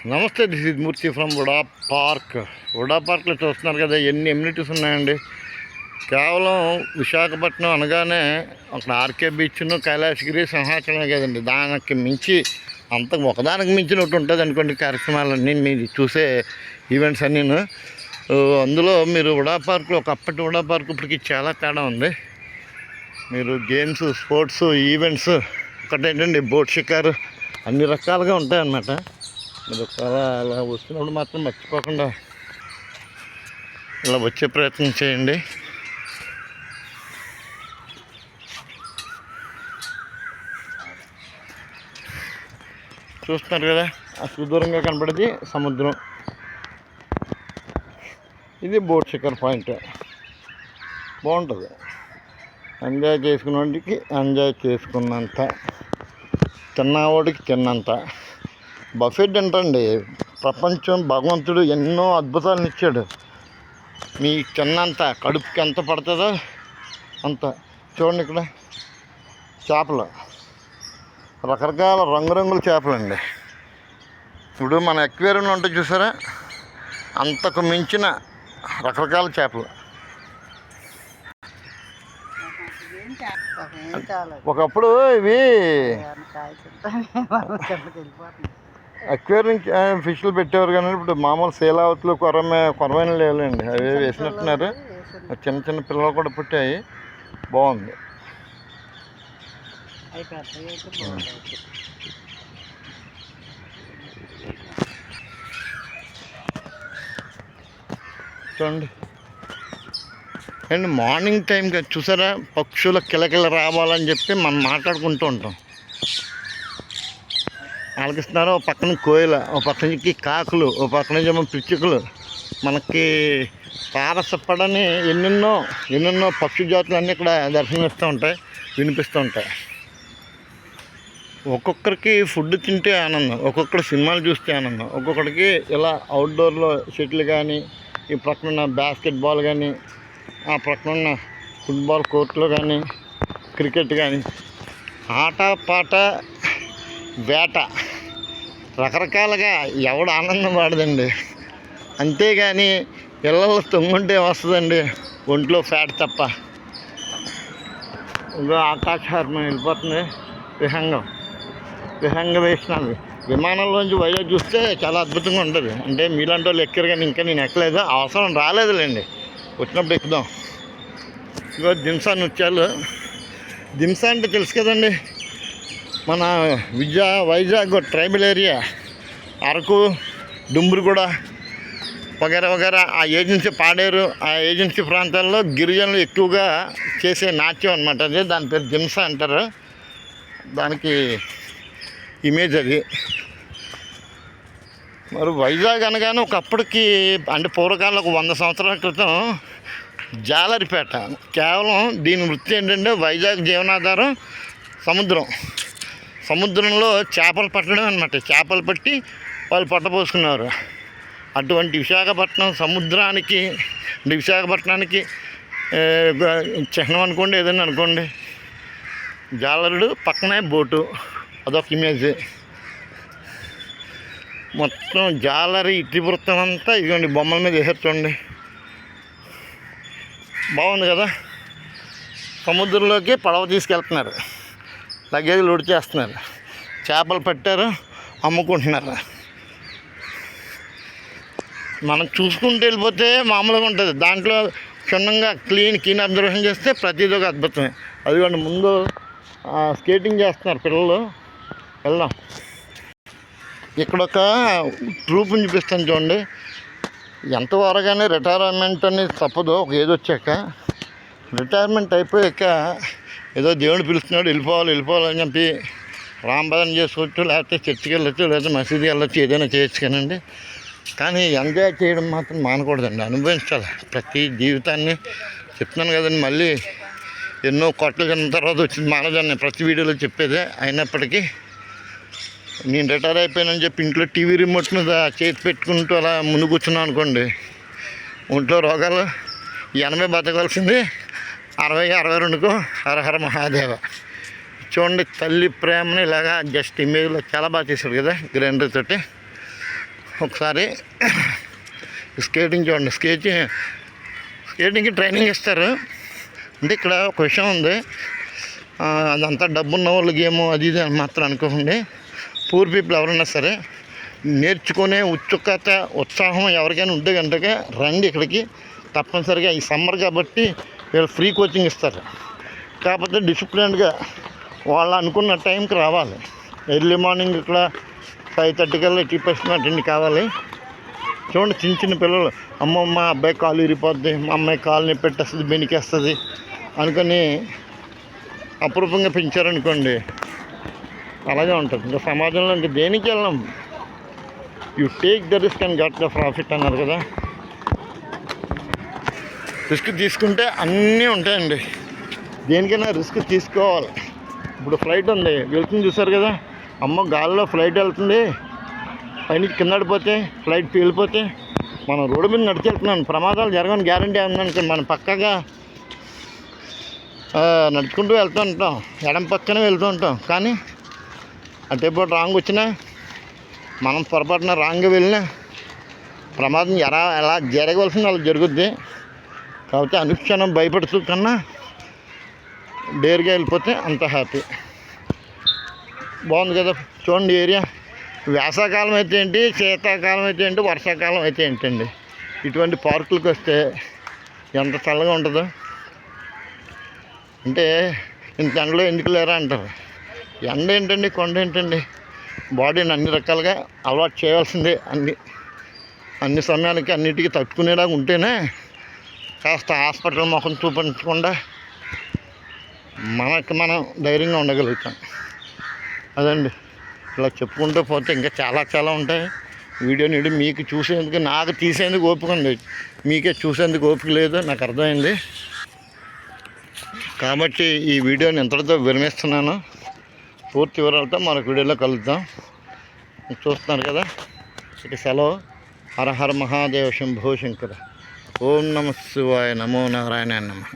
నమస్తే, this is Murthy from VUDA park. VUDA పార్క్లో చూస్తున్నారు కదా ఎన్ని ఎమ్యూనిటీస్ ఉన్నాయండి. కేవలం విశాఖపట్నం అనగానే అక్కడ ఆర్కే బీచ్ను కైలాసగిరి సింహాచలమే కదండి. దానికి మించి అంత ఒకదానికి మించినట్టు ఉంటుంది అనుకోండి కార్యక్రమాలన్నీ మీరు చూసే ఈవెంట్స్ అన్నీ. అందులో మీరు వుడా పార్క్లో ఒకప్పటి వుడా పార్క్ ఇప్పటికి చాలా తేడా ఉంది. మీరు గేమ్స్, స్పోర్ట్స్, ఈవెంట్స్ ఒకటేంటండి, బోట్ షికారు అన్ని రకాలుగా ఉంటాయన్నమాట. మీరు ఒకసారి అలా వస్తున్నప్పుడు మాత్రం మర్చిపోకుండా ఇలా వచ్చే ప్రయత్నం చేయండి. చూస్తున్నారు కదా, ఆ సుదూరంగా కనపడేది సముద్రం. ఇది బోట్ షికార్ పాయింట్. బాగుంటుంది. ఎంజాయ్ చేసుకున్నవాడికి ఎంజాయ్ చేసుకున్నంత, తిన్నవాడికి తిన్నంత. బఫెట్ ఏంటండి, ప్రపంచం భగవంతుడు ఎన్నో అద్భుతాలను ఇచ్చాడు. మీ తిన్నంత, కడుపుకి ఎంత పడుతుందో అంత. చూడండి, ఇక్కడ చేపలు, రకరకాల రంగురంగుల చేపలండి. ఇప్పుడు మన ఎక్వేరియంలో ఉంటుంది చూసారా, అంతకు మించిన రకరకాల చేపలు. ఒకప్పుడు ఇవి అక్వేరియం ఫిష్లు పెట్టేవారు, కానీ ఇప్పుడు మామూలు శీలావతులు కొరమైన లేవులేండి, అవి వేసినట్టున్నారు. చిన్న చిన్న పిల్లలు కూడా పుట్టాయి. బాగుంది. చూడండి అండ్ మార్నింగ్ టైంకి చూసారా, పక్షుల కిలకిల రావాలని చెప్పి మనం మాట్లాడుకుంటూ ఉంటాం. ఆలకిస్తున్నారు. ఒక పక్కన కోయిల, ఒక పక్క నుంచి కాకులు, ఒక పక్క నుంచి పిచ్చుకలు. మనకి తారసపడని ఎన్నెన్నో పక్షి జాతులు అన్నీ ఇక్కడ దర్శనమిస్తూ ఉంటాయి, వినిపిస్తూ ఉంటాయి. ఒక్కొక్కరికి ఫుడ్ తింటే ఆనందం, ఒక్కొక్కరు సినిమాలు చూస్తే ఆనందం, ఒక్కొక్కరికి ఇలా అవుట్డోర్లో షటిల్ కానీ, ఈ ప్రక్కన బాస్కెట్బాల్ కానీ, ఆ ప్రక్కన ఉన్న ఫుట్బాల్ కోర్టులో కానీ, క్రికెట్ కానీ, ఆట పాట వేట రకరకాలుగా ఎవడు ఆనందం పడదండి. అంతేగాని ఇళ్ళలో తొంగుంటే వస్తుందండి, ఒంట్లో ఫ్యాట్ తప్ప. ఇదో ఆకాశహార్మం వెళ్ళిపోతుంది. విహంగ వేసినాను. విమానంలోంచి వైజాగ్ చూస్తే చాలా అద్భుతంగా ఉంటుంది. అంటే మీలాంటి వాళ్ళు ఎక్కారు, కానీ ఇంకా నేను ఎక్కలేదు, అవసరం రాలేదులేండి, వచ్చినప్పుడు ఎక్కుదాం. ఇగో దింసా నృత్యాలు. దింసా అంటే తెలుసు కదండి, మన వైజాగ్ ట్రైబల్ ఏరియా, అరకు, డుంబ్రిగూడ వగేరా ఆ ఏజెన్సీ, పాడేరు ఆ ఏజెన్సీ ప్రాంతాల్లో గిరిజనులు ఎక్కువగా చేసే నాట్యం అనమాట. అదే దాని పేరు దింసా అంటారు. దానికి ఇమేజ్ అది. మరి వైజాగ్ అనగానే ఒకప్పటికి, అంటే పూర్వకాలం ఒక 100 సంవత్సరాల క్రితం జాలరిపేట. కేవలం దీని వృత్తి ఏంటంటే వైజాగ్ జీవనాధారం సముద్రంలో చేపలు పట్టడం అనమాట. చేపలు పట్టి వాళ్ళు పట్టపోసుకున్నారు. అటువంటి విశాఖపట్నం సముద్రానికి, అంటే విశాఖపట్నానికి చిహ్నం అనుకోండి, ఏదైనా అనుకోండి. జాలరుడు పక్కనే బోటు, అదొక ఇమేజ్. మొత్తం జాలరి ఇతివృత్తం అంతా ఇదిగోండి బొమ్మల మీద వేసారు చూడండి. బాగుంది కదా. సముద్రంలోకి పడవ తీసుకెళ్తున్నారు, లగేజ్ లోడ్ చేస్తున్నారు, చేపలు పట్టారు, అమ్ముకుంటున్నారు. మనం చూసుకుంటూ వెళ్ళిపోతే మామూలుగా ఉంటుంది. దాంట్లో క్షుణ్ణంగా క్లీన్ అబ్జర్వేషన్ చేస్తే ప్రతిదీ ఒక అద్భుతమే. అదిగోండి ముందు స్కేటింగ్ చేస్తున్నారు పిల్లలు. వెళ్దాం. ఇక్కడ ఒక ట్రూప్ని చూపిస్తాను చూడండి. ఎంత వరగానే రిటైర్మెంట్ అనేది తప్పదు. ఒక ఏజ్ వచ్చాక, రిటైర్మెంట్ అయిపోయాక ఏదో దేవుడు పిలుస్తున్నాడు, వెళ్ళిపోవాలని చెప్పి రాంభజన చేసుకోవచ్చు, లేకపోతే చర్చికి వెళ్ళొచ్చు, లేకపోతే మసీదుకి వెళ్ళొచ్చు, ఏదైనా చేయొచ్చు. కానీ ఎంజాయ్ చేయడం మాత్రం మానకూడదండి, అనుభవించాలి ప్రతి జీవితాన్ని. చెప్తున్నాను కదండి, మళ్ళీ ఎన్నో కోట్ల జనం తర్వాత వచ్చింది మానవజాన్ని ప్రతి వీడియోలో చెప్పేదే. అయినప్పటికీ నేను రిటైర్ అయిపోయానని చెప్పి ఇంట్లో టీవీ రిమోట్ మీద చేతి పెట్టుకుంటూ అలా ముందు కూర్చున్నాం అనుకోండి, ఒంట్లో రోగాలు. 80 బతకాల్సింది 60-62కో హరహర మహాదేవ. చూడండి తల్లి ప్రేమని ఇలాగా జస్ట్ ఇమేజ్లో చాలా బాగా చేశాడు కదా గ్రైండర్ తోటి. ఒకసారి స్కేటింగ్ చూడండి. స్కేటింగ్కి ట్రైనింగ్ ఇస్తారు. అంటే ఇక్కడ ఒక విషయం ఉంది, అదంతా డబ్బున్న వాళ్ళు గేము అది ఇది అని మాత్రం అనుకోకండి. పూర్ పీపుల్ ఎవరైనా సరే నేర్చుకునే ఉత్సాహం ఎవరికైనా ఉంటే కనుక రండి ఇక్కడికి. తప్పనిసరిగా ఈ సమ్మర్ కాబట్టి వీళ్ళు ఫ్రీ కోచింగ్ ఇస్తారు. కాకపోతే డిసిప్లిన్డ్గా వాళ్ళు అనుకున్న టైంకి రావాలి. ఎర్లీ మార్నింగ్ ఇక్కడ 5:30 కల్లా టీపర్సన్ అటెండ్ కావాలి. చూడండి చిన్న చిన్న పిల్లలు, అమ్మమ్మ అబ్బాయి కాలు విరిగిపోద్ది, మా అమ్మాయి కాలుని పెట్టేస్తుంది, బెనికేస్తుంది అనుకొని అపురూపంగా పెంచారనుకోండి, అలాగే ఉంటుంది. ఇంకా సమాజంలో ఇంక దేనికి వెళ్ళాం. You take the risk and got the profit అన్నారు కదా. రిస్క్ తీసుకుంటే అన్నీ ఉంటాయండి. దేనికైనా రిస్క్ తీసుకోవాలి. ఇప్పుడు ఫ్లైట్ ఉంది, వెళ్తుంది చూసారు కదా, అమ్మ గాల్లో ఫ్లైట్ వెళ్తుంది, పైనుంచి కింద పడిపోతే ఫ్లైట్ పేలిపోతే మనం రోడ్డు మీద నడిచెళ్తున్నాను, ప్రమాదాలు జరగని గ్యారంటీ ఉందనుకోండి, మనం పక్కగా నడుచుకుంటూ వెళ్తూ ఉంటాం, ఎడం పక్కనే వెళ్తూ ఉంటాం. కానీ అటేపాటు రాంగ్ వచ్చినా, మనం పొరపాటున రాంగ్గా వెళ్ళినా ప్రమాదం ఎలా జరగవలసింది అలా జరుగుద్ది. కాబట్టి అనుక్షణం భయపడుతూ కన్నా డేర్గా వెళ్ళిపోతే అంత హ్యాపీ. బాగుంది కదా చూడండి ఏరియా. వేసవకాలం అయితే ఏంటి, శీతాకాలం అయితే ఏంటి, వర్షాకాలం అయితే ఏంటండి, ఇటువంటి పార్కులకు వస్తే ఎంత చల్లగా ఉంటుందో. అంటే ఇంత ఎండలో ఎందుకు లేరా అంటారు. ఎండ ఏంటండి, కొండ ఏంటండి, బాడీని అన్ని రకాలుగా అలవాటు చేయాల్సిందే. అన్ని సమయాలకి అన్నిటికీ తట్టుకునేలాగా ఉంటేనే కాస్త హాస్పిటల్ ముఖం చూపించకుండా మనం ధైర్యంగా ఉండగలుగుతాం. అదండి, ఇలా చెప్పుకుంటూ పోతే ఇంకా చాలా ఉంటాయి. వీడియోని మీకు చూసేందుకు, నాకు తీసేందుకు ఓపిక ఉంది, మీకే చూసేందుకు ఓపిక లేదు, నాకు అర్థమైంది. కాబట్టి ఈ వీడియోని ఎంతటితో విరమిస్తున్నాను. పూర్తి వివరాలతో మరొక వీడియోలో కలుద్దాం. చూస్తున్నారు కదా, ఇక సెలవు. హర హర మహాదేవ శంభో శంకర. ఓం నమ శివాయ, నమో నారాయణ నమః.